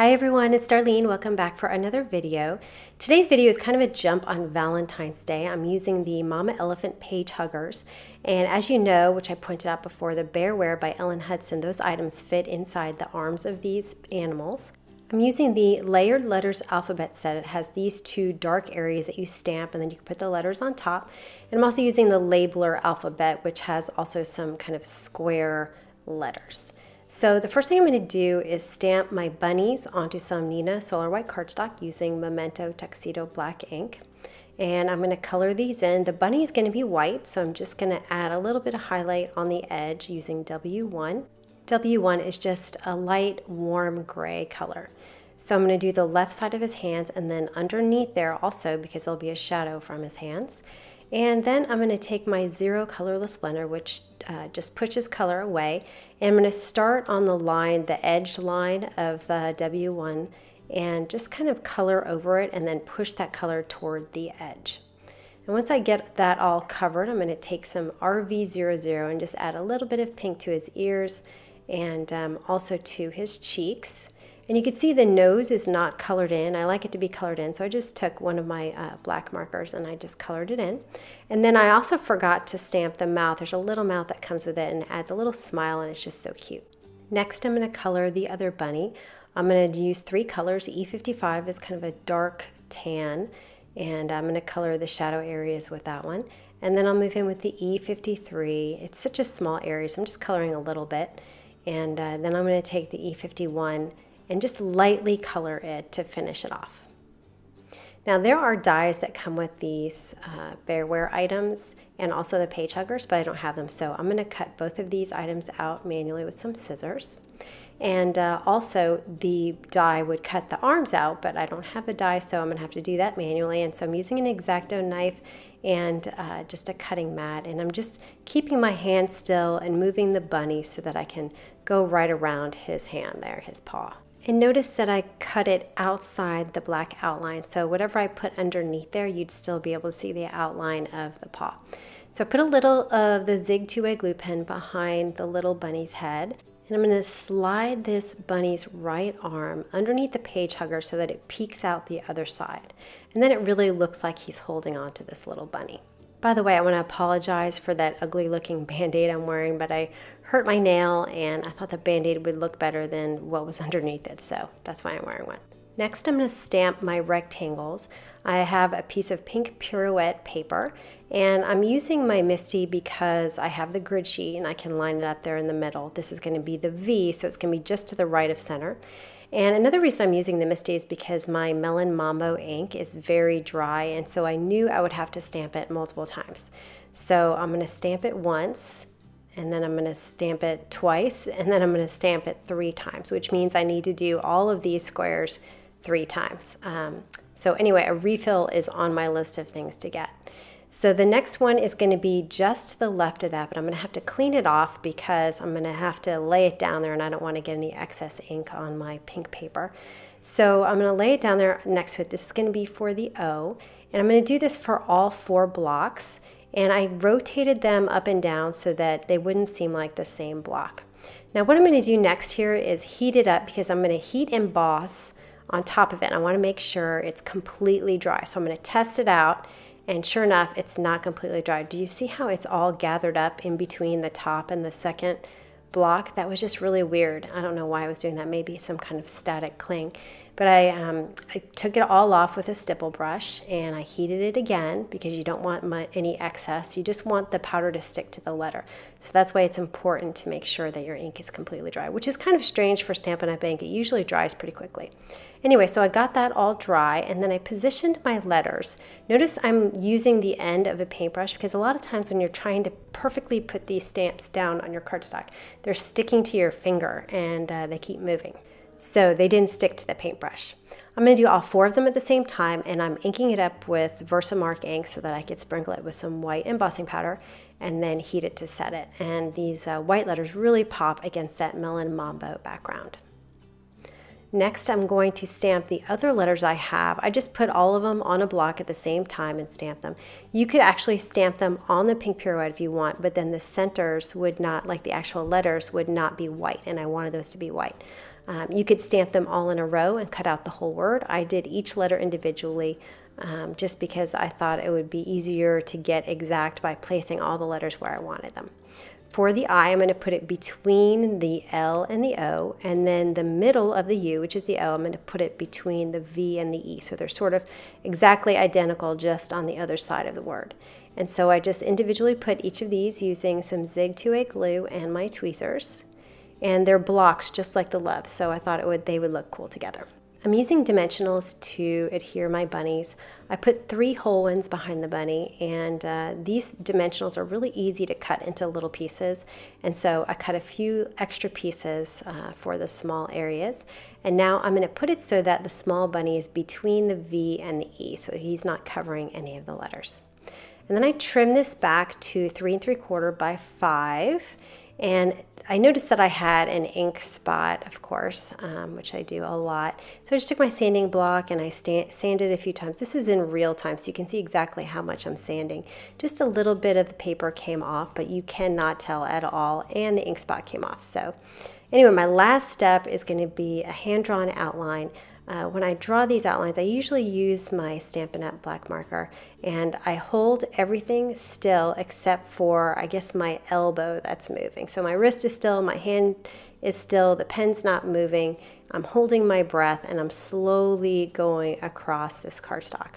Hi everyone, it's Darlene. Welcome back for another video. Today's video is kind of a jump on Valentine's Day. I'm using the Mama Elephant Page Huggers. And as you know, which I pointed out before, the Bear Wear by Ellen Hudson, those items fit inside the arms of these animals. I'm using the Layered Letters Alphabet set. It has these two dark areas that you stamp and then you can put the letters on top. And I'm also using the Labeler Alphabet, which has also some kind of square letters. So the first thing I'm going to do is stamp my bunnies onto some Neenah Solar White cardstock using Memento Tuxedo Black ink. And I'm going to color these in. The bunny is going to be white, so I'm just going to add a little bit of highlight on the edge using W1. W1 is just a light, warm gray color. So I'm going to do the left side of his hands and then underneath there also, because there'll be a shadow from his hands. And then I'm going to take my Zero Colorless Blender, which just pushes color away, and I'm going to start on the line, the edged line of the W1, and just kind of color over it and then push that color toward the edge. And once I get that all covered, I'm going to take some RV00 and just add a little bit of pink to his ears and also to his cheeks. And you can see the nose is not colored in. I like it to be colored in, so I just took one of my black markers and I just colored it in. And then I also forgot to stamp the mouth. There's a little mouth that comes with it and adds a little smile, and it's just so cute. Next, I'm going to color the other bunny. I'm going to use three colors. E55 is kind of a dark tan, and I'm going to color the shadow areas with that one. And then I'll move in with the E53. It's such a small area, so I'm just coloring a little bit. And then I'm going to take the E51 and just lightly color it to finish it off. Now there are dies that come with these Bear Wear items and also the page huggers, but I don't have them, so I'm going to cut both of these items out manually with some scissors. And also the die would cut the arms out, but I don't have a die, so I'm going to have to do that manually. And so I'm using an X-Acto knife and just a cutting mat, and I'm just keeping my hand still and moving the bunny so that I can go right around his hand there, his paw. And notice that I cut it outside the black outline, so whatever I put underneath there, you'd still be able to see the outline of the paw. So I put a little of the Zig 2-way glue pen behind the little bunny's head, and I'm going to slide this bunny's right arm underneath the page hugger so that it peeks out the other side. And then it really looks like he's holding on to this little bunny. By the way, I want to apologize for that ugly looking band-aid I'm wearing, but I hurt my nail and I thought the band-aid would look better than what was underneath it, so that's why I'm wearing one. Next, I'm going to stamp my rectangles. I have a piece of pink pirouette paper, and I'm using my Misty because I have the grid sheet and I can line it up there in the middle. This is going to be the V, so it's going to be just to the right of center. And another reason I'm using the Misty is because my Melon Mambo ink is very dry, and so I knew I would have to stamp it multiple times. So I'm going to stamp it once, and then I'm going to stamp it twice, and then I'm going to stamp it 3 times, which means I need to do all of these squares 3 times. So anyway, a refill is on my list of things to get. So the next one is going to be just to the left of that, but I'm going to have to clean it off because I'm going to have to lay it down there and I don't want to get any excess ink on my pink paper. So I'm going to lay it down there next to it. This is going to be for the O, and I'm going to do this for all 4 blocks, and I rotated them up and down so that they wouldn't seem like the same block. Now what I'm going to do next here is heat it up because I'm going to heat emboss on top of it, and I want to make sure it's completely dry. So I'm going to test it out. And sure enough, it's not completely dry. Do you see how it's all gathered up in between the top and the second block? That was just really weird. I don't know why I was doing that. Maybe some kind of static cling. But I took it all off with a stipple brush and I heated it again because you don't want any excess. You just want the powder to stick to the letter. So that's why it's important to make sure that your ink is completely dry, which is kind of strange for Stampin' Up! Ink. It usually dries pretty quickly. Anyway, so I got that all dry, and then I positioned my letters. Notice I'm using the end of a paintbrush because a lot of times when you're trying to perfectly put these stamps down on your cardstock, they're sticking to your finger and they keep moving. So they didn't stick to the paintbrush. I'm going to do all 4 of them at the same time, and I'm inking it up with Versamark ink so that I could sprinkle it with some white embossing powder and then heat it to set it. And these white letters really pop against that Melon Mambo background. Next, I'm going to stamp the other letters I have. I just put all of them on a block at the same time and stamp them. You could actually stamp them on the pink pirouette if you want, but then the centers would not, like the actual letters, would not be white, and I wanted those to be white. You could stamp them all in a row and cut out the whole word. I did each letter individually just because I thought it would be easier to get exact by placing all the letters where I wanted them. For the I, I'm going to put it between the L and the O, and then the middle of the U, which is the O, I'm going to put it between the V and the E. So they're sort of exactly identical, just on the other side of the word. And so I just individually put each of these using some Zig 2A glue and my tweezers. And they're blocks just like the love, so I thought they would look cool together. I'm using dimensionals to adhere my bunnies. I put 3 whole ones behind the bunny, and these dimensionals are really easy to cut into little pieces, and so I cut a few extra pieces for the small areas. And now I'm going to put it so that the small bunny is between the V and the E, so he's not covering any of the letters. And then I trim this back to 3 3/4 by 5, and I noticed that I had an ink spot, of course, which I do a lot. So I just took my sanding block and I sanded a few times. This is in real time, so you can see exactly how much I'm sanding. Just a little bit of the paper came off, but you cannot tell at all, and the ink spot came off. So anyway, my last step is going to be a hand-drawn outline. When I draw these outlines, I usually use my Stampin' Up! Black marker, and I hold everything still except for, I guess, my elbow that's moving. So my wrist is still, my hand is still, the pen's not moving. I'm holding my breath, and I'm slowly going across this cardstock.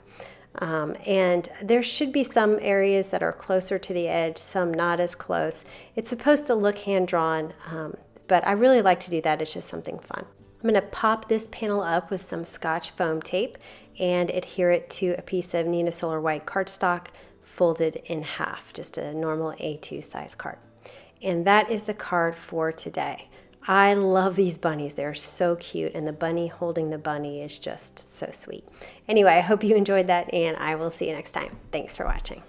And there should be some areas that are closer to the edge, some not as close. It's supposed to look hand-drawn, but I really like to do that. It's just something fun. I'm going to pop this panel up with some Scotch foam tape and adhere it to a piece of Nina Solar White cardstock folded in half, just a normal A2 size card. And that is the card for today. I love these bunnies. They're so cute, and the bunny holding the bunny is just so sweet. Anyway, I hope you enjoyed that, and I will see you next time. Thanks for watching.